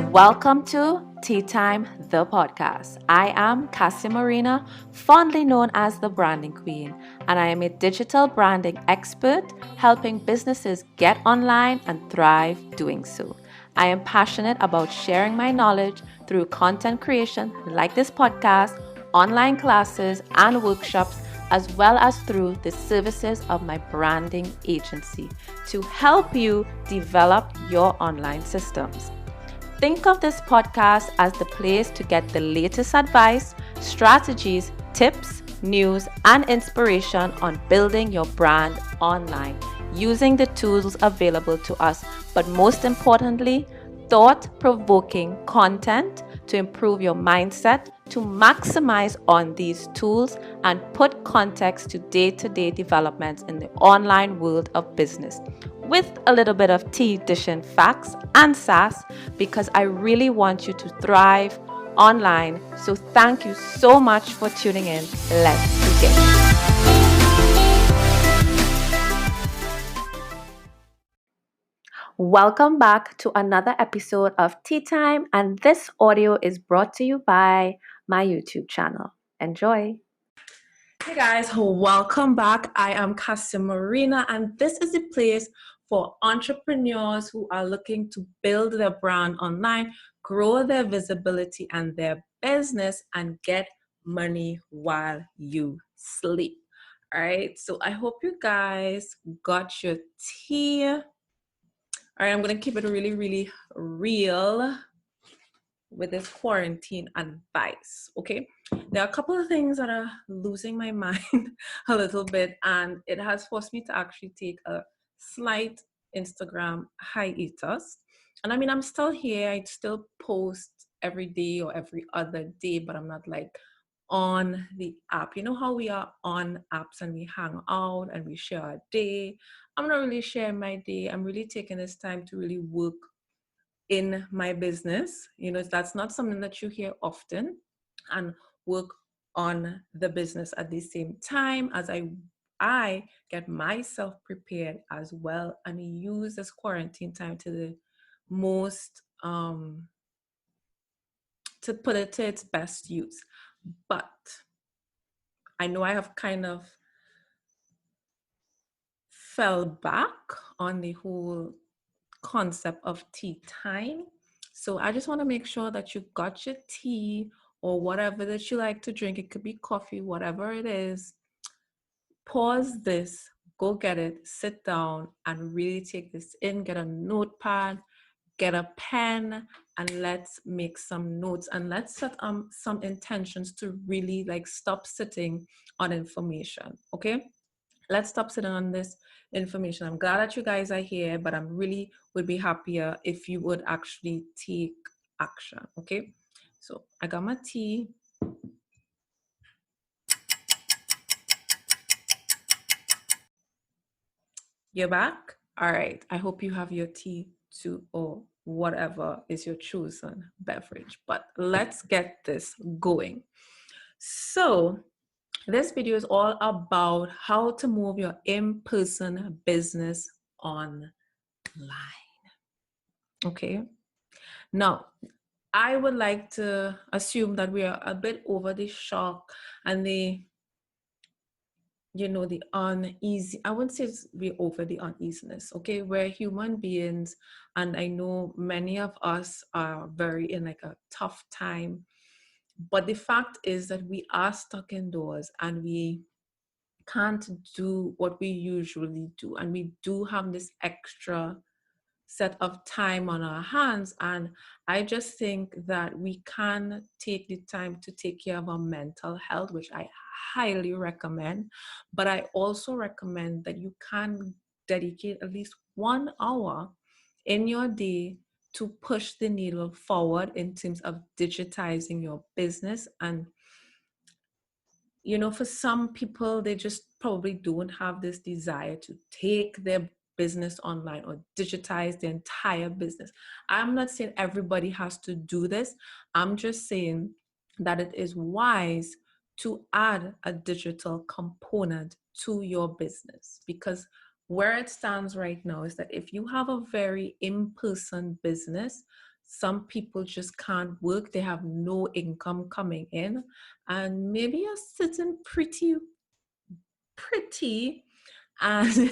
Welcome to Tea Time, the podcast. I am Cassie Marina, fondly known as the Branding Queen, and I am a digital branding expert helping businesses get online and thrive doing so. I am passionate about sharing my knowledge through content creation like this podcast, online classes, and workshops, as well as through the services of my branding agency to help you develop your online systems. Think of this podcast as the place to get the latest advice, strategies, tips, news, and inspiration on building your brand online using the tools available to us, but most importantly, thought-provoking content to improve your mindset, to maximize on these tools and put context to day-to-day developments in the online world of business with a little bit of tea dishing facts and sass, because I really want you to thrive online. So thank you so much for tuning in. Let's begin. Welcome back to another episode of Tea Time, and this audio is brought to you by my YouTube channel. Enjoy. Hey guys, welcome back. I am Cassie Marina, and this is the place for entrepreneurs who are looking to build their brand online, grow their visibility and their business, and get money while you sleep. All right, so I hope you guys got your tea. All right, I'm going to keep it really, really real with this quarantine advice, okay? There are a couple of things that are losing my mind a little bit, and it has forced me to actually take a slight Instagram hiatus. And I mean, I'm still here. I still post every day or every other day, but I'm not like on the app. You know how we are on apps and we hang out and we share our day? I'm not really sharing my day. I'm really taking this time to really work in my business. You know, that's not something that you hear often, and work on the business at the same time as I get myself prepared as well, and use this quarantine time to the most to put it to its best use. But I know I have kind of fell back on the whole concept of tea time. So I just want to make sure that you got your tea or whatever that you like to drink. It could be coffee, whatever it is. Pause this, go get it, sit down and really take this in. Get a notepad, get a pen, and let's make some notes, and let's set some intentions to really like stop sitting on information. Okay, let's stop sitting on this information. I'm glad that you guys are here, but I'm really would be happier if you would actually take action. Okay, so I got my tea. You're back? All right. I hope you have your tea too, or whatever is your chosen beverage. But let's get this going. So this video is all about how to move your in-person business online. Okay. Now, I would like to assume that we are a bit over the shock and the uneasy. I wouldn't say we're over the uneasiness. Okay, we're human beings, and I know many of us are very in like a tough time. But the fact is that we are stuck indoors and we can't do what we usually do, and we do have this extra set of time on our hands. And I just think that we can take the time to take care of our mental health, which I highly recommend. But I also recommend that you can dedicate at least 1 hour in your day to push the needle forward in terms of digitizing your business. And for some people, they just probably don't have this desire to take their business online or digitize the entire business. I'm not saying everybody has to do this. I'm just saying that it is wise to add a digital component to your business, because where it stands right now is that if you have a very in-person business, some people just can't work, they have no income coming in, and maybe you're sitting pretty and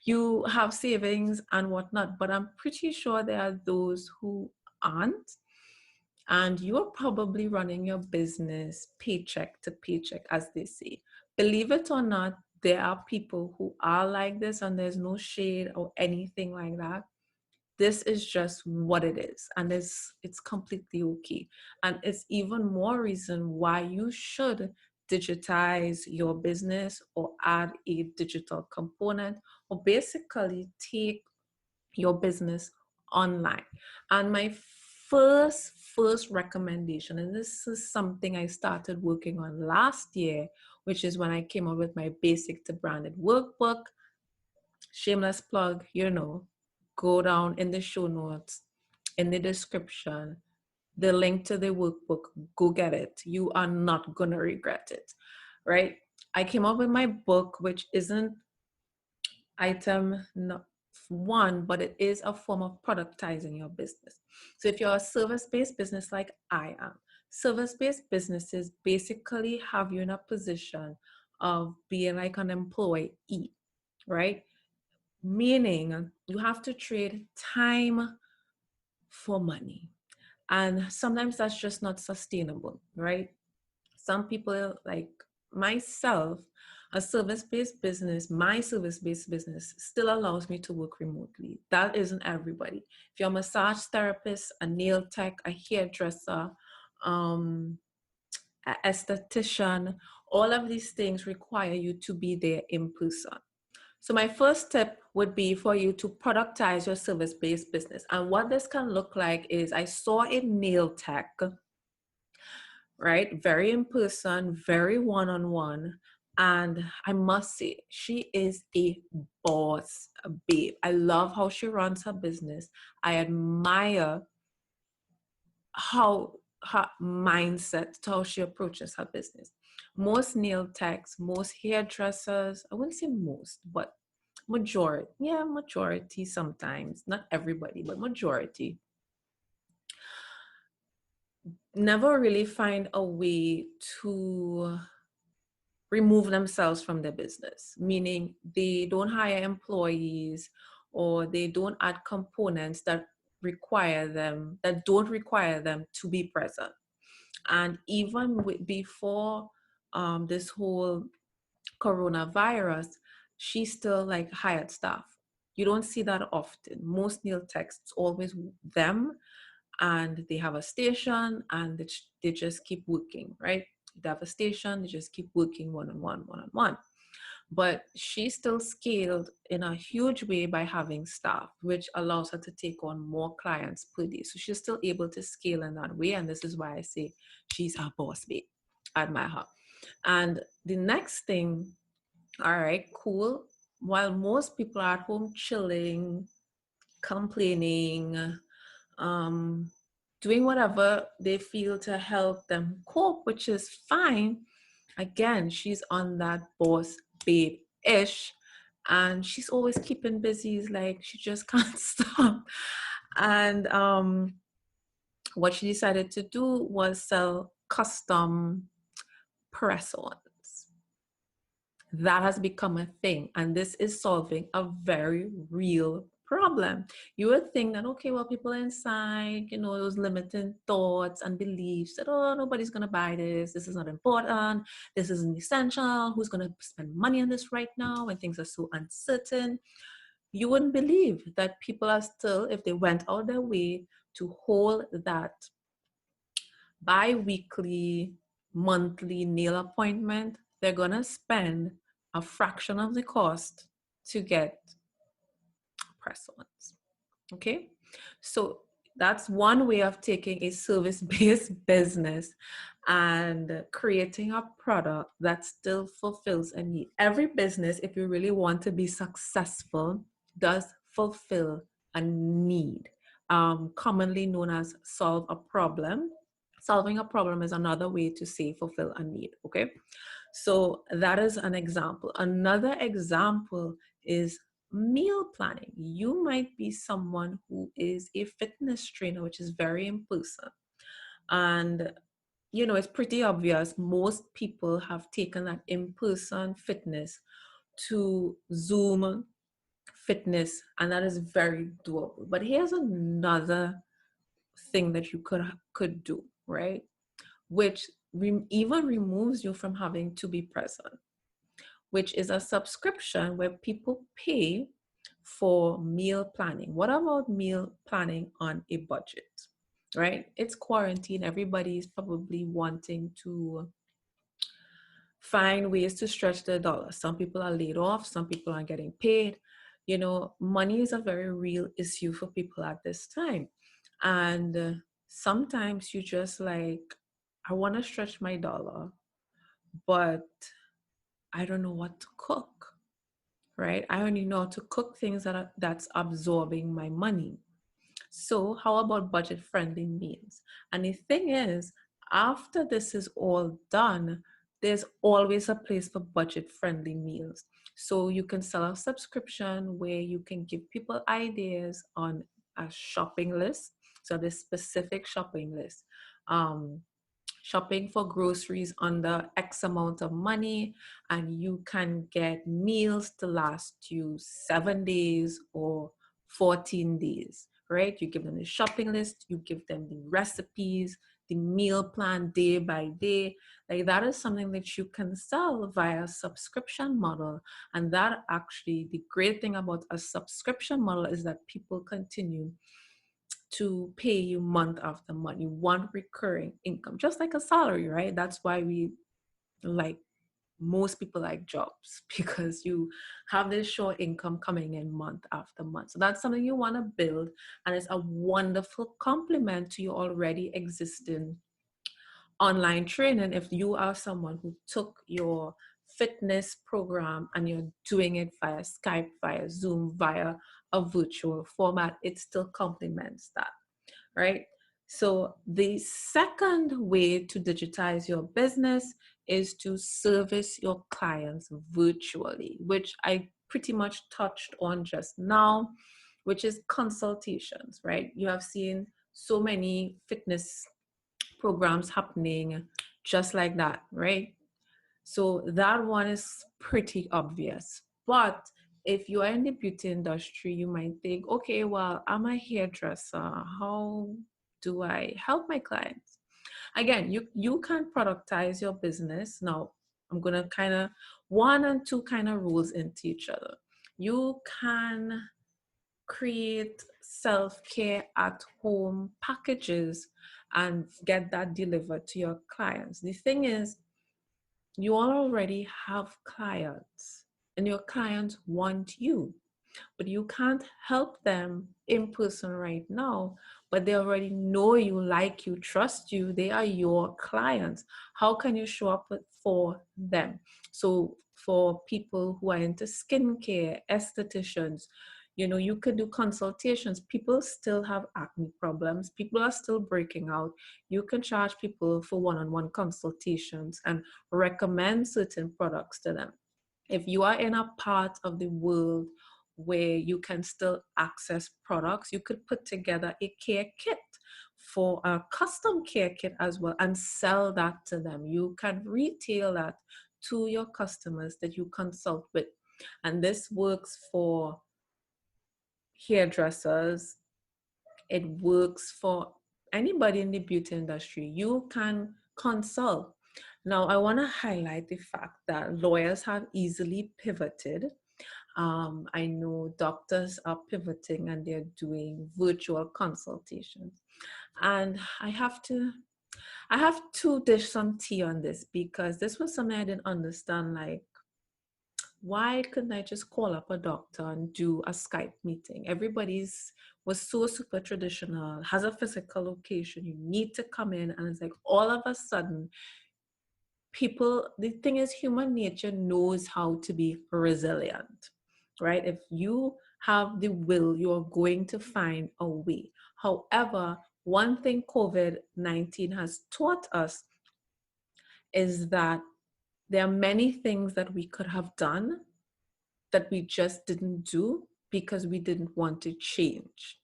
you have savings and whatnot, but I'm pretty sure there are those who aren't, and you're probably running your business paycheck to paycheck, as they say. Believe it or not, there are people who are like this, and there's no shade or anything like that. This is just what it is, and it's completely okay. And it's even more reason why you should digitize your business or add a digital component, or basically take your business online. And my first recommendation, and this is something I started working on last year, which is when I came up with my basic to branded workbook. Shameless plug, go down in the show notes, in the description, the link to the workbook. Go get it. You are not gonna regret it, right? I came up with my book, which isn't item one, but it is a form of productizing your business. So if you're a service-based business like I am, service-based businesses basically have you in a position of being like an employee, right? Meaning you have to trade time for money. And sometimes that's just not sustainable, right? Some people like myself, a service-based business, my service-based business still allows me to work remotely. That isn't everybody. If you're a massage therapist, a nail tech, a hairdresser, a esthetician, all of these things require you to be there in person. So my first tip would be for you to productize your service-based business. And what this can look like is, I saw a nail tech, right? Very in person, very one-on-one. And I must say, she is a boss babe. I love how she runs her business. I admire how her mindset, how she approaches her business. Most nail techs, most hairdressers, I wouldn't say most, but majority sometimes, not everybody, but majority, never really find a way to remove themselves from their business, meaning they don't hire employees, or they don't add components that don't require them to be present. And even before this whole coronavirus, she still like hired staff. You don't see that often. Most nail techs, it's always them, and they have a station, and they just keep working, right? They have a station, they just keep working one-on-one. But she still scaled in a huge way by having staff, which allows her to take on more clients per day. So she's still able to scale in that way. And this is why I say she's a boss babe. I admire her. And the next thing, all right, cool. While most people are at home chilling, complaining, doing whatever they feel to help them cope, which is fine. Again, she's on that boss babe-ish, and she's always keeping busy. It's like she just can't stop. And what she decided to do was sell custom press-ons. That has become a thing, and this is solving a very real problem. You would think that, okay, well, people inside, those limiting thoughts and beliefs that, oh, nobody's going to buy this is not important, this isn't essential, who's going to spend money on this right now when things are so uncertain. You wouldn't believe that people are still, if they went out their way to hold that bi-weekly, monthly nail appointment, they're going to spend a fraction of the cost to get press-ons. Okay, so that's one way of taking a service-based business and creating a product that still fulfills a need. Every business, if you really want to be successful, does fulfill a need, commonly known as solve a problem. Solving a problem is another way to say fulfill a need, okay? So that is an example. Another example is meal planning. You might be someone who is a fitness trainer, which is very in person. And it's pretty obvious most people have taken that in-person fitness to Zoom fitness, and that is very doable. But here's another thing that you could do, right? Which even removes you from having to be present, which is a subscription where people pay for meal planning. What about meal planning on a budget? Right? It's quarantine. Everybody's probably wanting to find ways to stretch the dollar. Some people are laid off, some people are getting paid. Money is a very real issue for people at this time. And sometimes you just like, I want to stretch my dollar, but I don't know what to cook, right? I only know how to cook things that's absorbing my money. So how about budget friendly meals? And the thing is, after this is all done, there's always a place for budget friendly meals. So you can sell a subscription where you can give people ideas on a shopping list. So the specific shopping list. Shopping for groceries under X amount of money, and you can get meals to last you 7 days or 14 days, right? You give them the shopping list, you give them the recipes, the meal plan day by day. Like that is something that you can sell via subscription model. And that actually, the great thing about a subscription model is that people continue to pay you month after month. You want recurring income, just like a salary, right? That's why like most people like jobs, because you have this short income coming in month after month. So that's something you want to build, and it's a wonderful complement to your already existing online training. If you are someone who took your fitness program and you're doing it via Skype, via Zoom, via a virtual format, it still complements that, right? So the second way to digitize your business is to service your clients virtually, which I pretty much touched on just now, which is consultations, right? You have seen so many fitness programs happening just like that, right? So that one is pretty obvious. But if you are in the beauty industry, you might think, okay, well, I'm a hairdresser. How do I help my clients? Again, you can productize your business. Now, I'm going to kind of one and two kind of rules into each other. You can create self-care at home packages and get that delivered to your clients. The thing is, you all already have clients and your clients want you, but you can't help them in person right now, but they already know you, like you, trust you. They are your clients. How can you show up for them? So for people who are into skincare, estheticians, you could do consultations. People still have acne problems. People are still breaking out. You can charge people for one-on-one consultations and recommend certain products to them. If you are in a part of the world where you can still access products, you could put together a care kit for a custom care kit as well and sell that to them. You can retail that to your customers that you consult with. And this works for hairdressers, it works for anybody in the beauty industry. You can consult. Now, I want to highlight the fact that lawyers have easily pivoted. I know doctors are pivoting and they're doing virtual consultations. And I have to dish some tea on this, because this was something I didn't understand. Like, why couldn't I just call up a doctor and do a Skype meeting? Everybody's was so super traditional, has a physical location, you need to come in, and it's like all of a sudden, the thing is, human nature knows how to be resilient, right? If you have the will, you're going to find a way. However, one thing COVID-19 has taught us is that there are many things that we could have done that we just didn't do because we didn't want to change.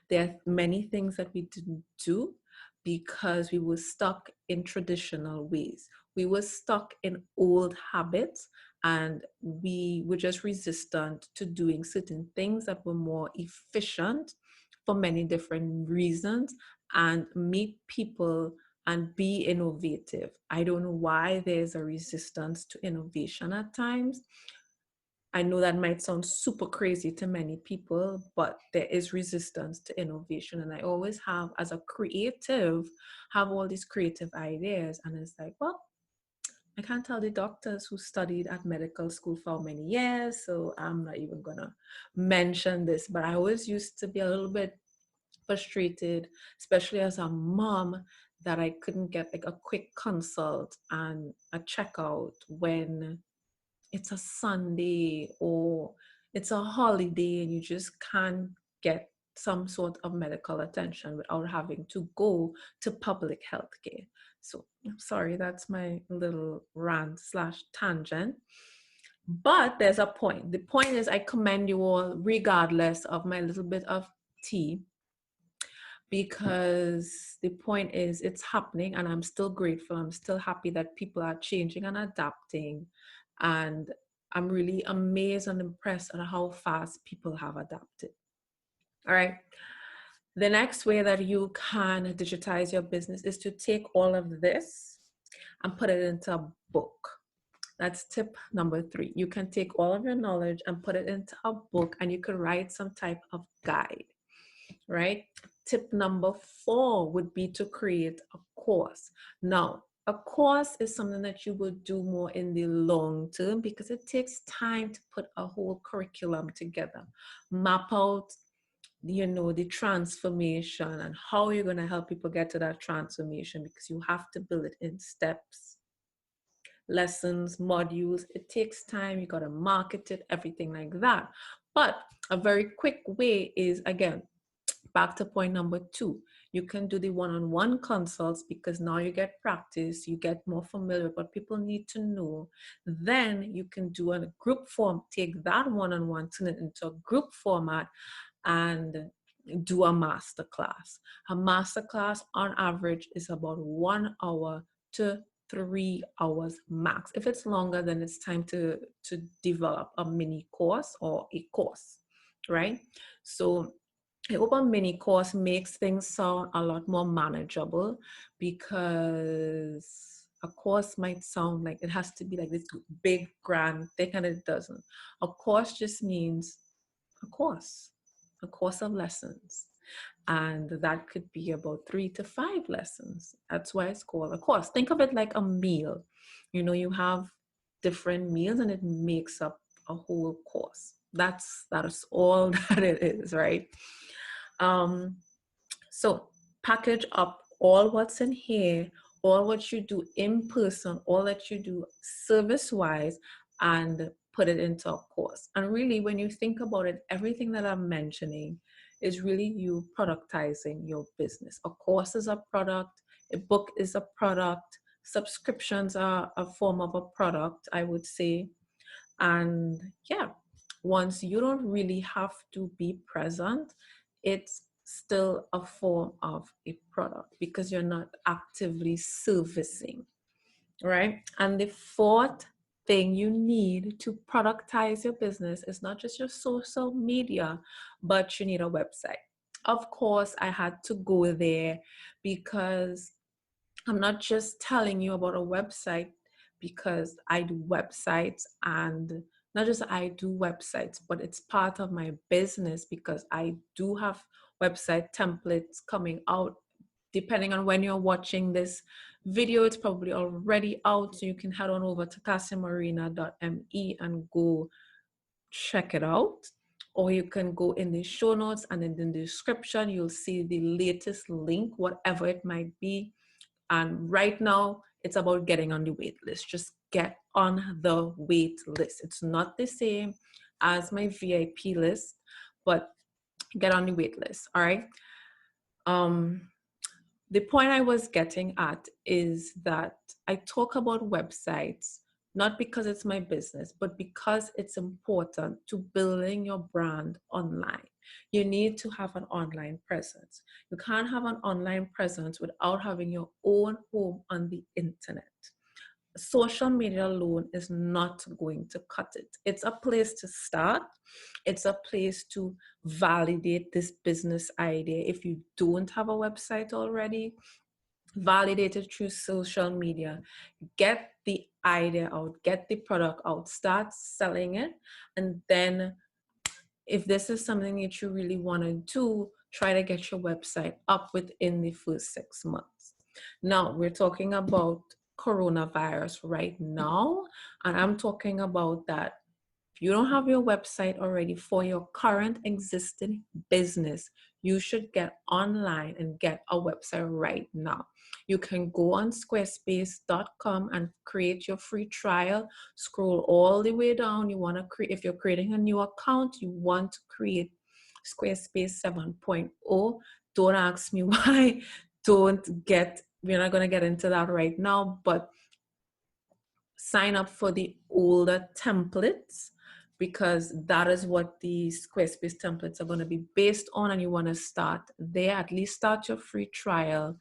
There are many things that we didn't do because we were stuck in traditional ways. We were stuck in old habits, and we were just resistant to doing certain things that were more efficient for many different reasons and meet people and be innovative. I don't know why there's a resistance to innovation at times. I know that might sound super crazy to many people, but there is resistance to innovation. And I always have, as a creative, have all these creative ideas. And it's like, well, I can't tell the doctors who studied at medical school for many years, so I'm not even gonna mention this. But I always used to be a little bit frustrated, especially as a mom, that I couldn't get like a quick consult and a checkout when it's a Sunday or it's a holiday and you just can't get some sort of medical attention without having to go to public health care. So I'm sorry, that's my little rant slash tangent. But there's a point. The point is I commend you all regardless of my little bit of tea, because the point is it's happening and I'm still grateful. I'm still happy that people are changing and adapting. And I'm really amazed and impressed at how fast people have adapted. All right. The next way that you can digitize your business is to take all of this and put it into a book. That's tip number 3. You can take all of your knowledge and put it into a book, and you could write some type of guide, right? Tip number 4 would be to create a course. Now, a course is something that you will do more in the long term because it takes time to put a whole curriculum together, map out, the transformation and how you're going to help people get to that transformation, because you have to build it in steps, lessons, modules. It takes time. You got to market it, everything like that. But a very quick way is, again, back to point number 2. You can do the one-on-one consults because now you get practice, you get more familiar with what people need to know. Then you can do a group form, take that one-on-one, turn it into a group format, and do a master class. A master class on average is about 1 hour to 3 hours max. If it's longer, then it's time to develop a mini course or a course, right? So I hope a mini course makes things sound a lot more manageable, because a course might sound like it has to be like this big, grand thing, and it doesn't. A course just means a course of lessons. And that could be about 3 to 5 lessons. That's why it's called a course. Think of it like a meal. You have different meals and it makes up a whole course. That is all that it is, right? So package up all what's in here, all what you do in person, all that you do service-wise, and put it into a course. And really, when you think about it, everything that I'm mentioning is really you productizing your business. A course is a product, a book is a product, subscriptions are a form of a product, I would say. And yeah, once you don't really have to be present, it's still a form of a product because you're not actively servicing, right? And the 4th thing you need to productize your business is not just your social media, but you need a website. Of course, I had to go there because I'm not just telling you about a website because I do websites, and not just I do websites, but it's part of my business because I do have website templates coming out. Depending on when you're watching this video, it's probably already out, so you can head on over to cassiamarina.me and go check it out. Or you can go in the show notes, and in the description, you'll see the latest link, whatever it might be. And right now, it's about getting on the wait list. Just get on the wait list. It's not the same as my VIP list, but get on the wait list. All right. The point I was getting at is that I talk about websites not because it's my business, but because it's important to building your brand online. You need to have an online presence. You can't have an online presence without having your own home on the internet. Social media alone is not going to cut it. It's a place to start. It's a place to validate this business idea. If you don't have a website already, validate it through social media. Get the idea out, get the product out, start selling it, and then if this is something that you really want to do, try to get your website up within the first 6 months. Now, we're talking about coronavirus right now, and I'm talking about that if you don't have your website already for your current existing business, you should get online and get a website right now. You can go on squarespace.com and create your free trial. Scroll all the way down. You want to create, if you're creating a new account, you want to create Squarespace 7.0. Don't ask me why. We're not going to get into that right now, but sign up for the older templates because that is what the Squarespace templates are going to be based on, and you want to start there. At least start your free trial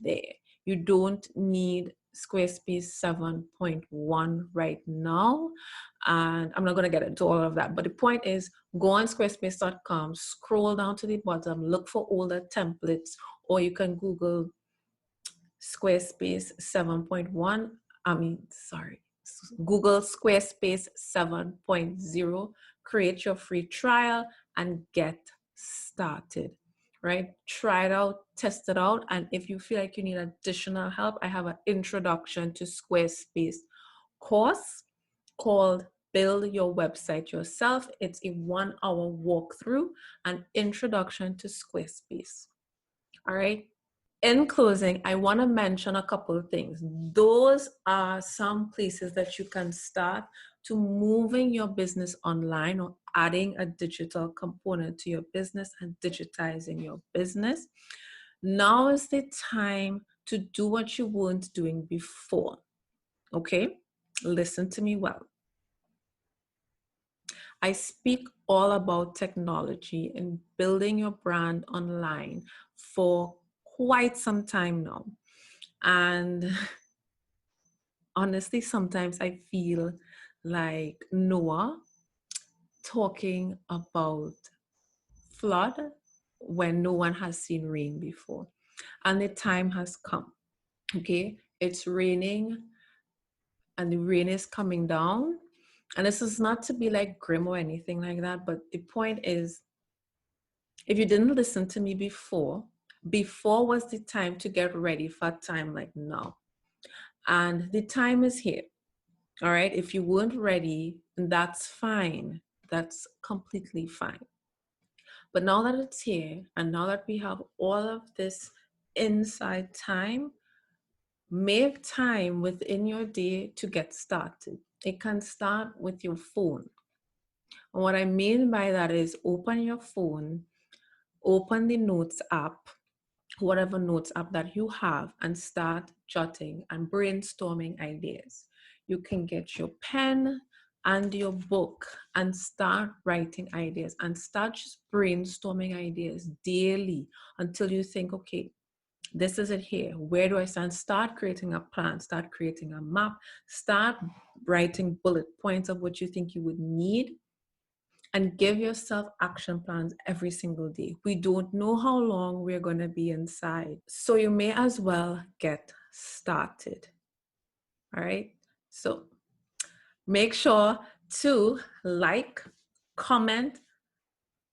there. You don't need Squarespace 7.1 right now, and I'm not going to get into all of that, but the point is, go on squarespace.com, scroll down to the bottom, look for older templates, or you can Google Squarespace 7.1. Google Squarespace 7.0, create your free trial and get started, right? Try it out, test it out. And if you feel like you need additional help, I have an introduction to Squarespace course called Build Your Website Yourself. It's a 1-hour walkthrough, an introduction to Squarespace. All right. In closing, I want to mention a couple of things. Those are some places that you can start to moving your business online or adding a digital component to your business and digitizing your business. Now is the time to do what you weren't doing before. Okay? Listen to me well. I speak all about technology and building your brand online for quite some time now. And honestly, sometimes I feel like Noah talking about flood when no one has seen rain before. And the time has come. Okay, it's raining and the rain is coming down. And this is not to be like grim or anything like that, but the point is, if you didn't listen to me before was the time to get ready for a time like now. And the time is here. All right. If you weren't ready, that's fine. That's completely fine. But now that it's here, and now that we have all of this inside time, make time within your day to get started. It can start with your phone. And what I mean by that is open your phone, open the notes app, whatever notes app that you have, and start jotting and brainstorming ideas. You can get your pen and your book and start writing ideas and start just brainstorming ideas daily until you think, okay, this is it here. Where do I stand? Start creating a plan, start creating a map, start writing bullet points of what you think you would need, and give yourself action plans every single day. We don't know how long we're going to be inside, so you may as well get started. All right. So make sure to like, comment,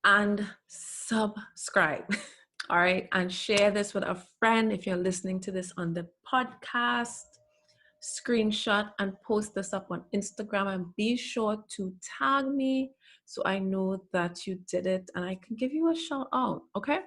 and subscribe. All right. And share this with a friend. If you're listening to this on the podcast, screenshot and post this up on Instagram, and be sure to tag me so I know that you did it and I can give you a shout out. Okay.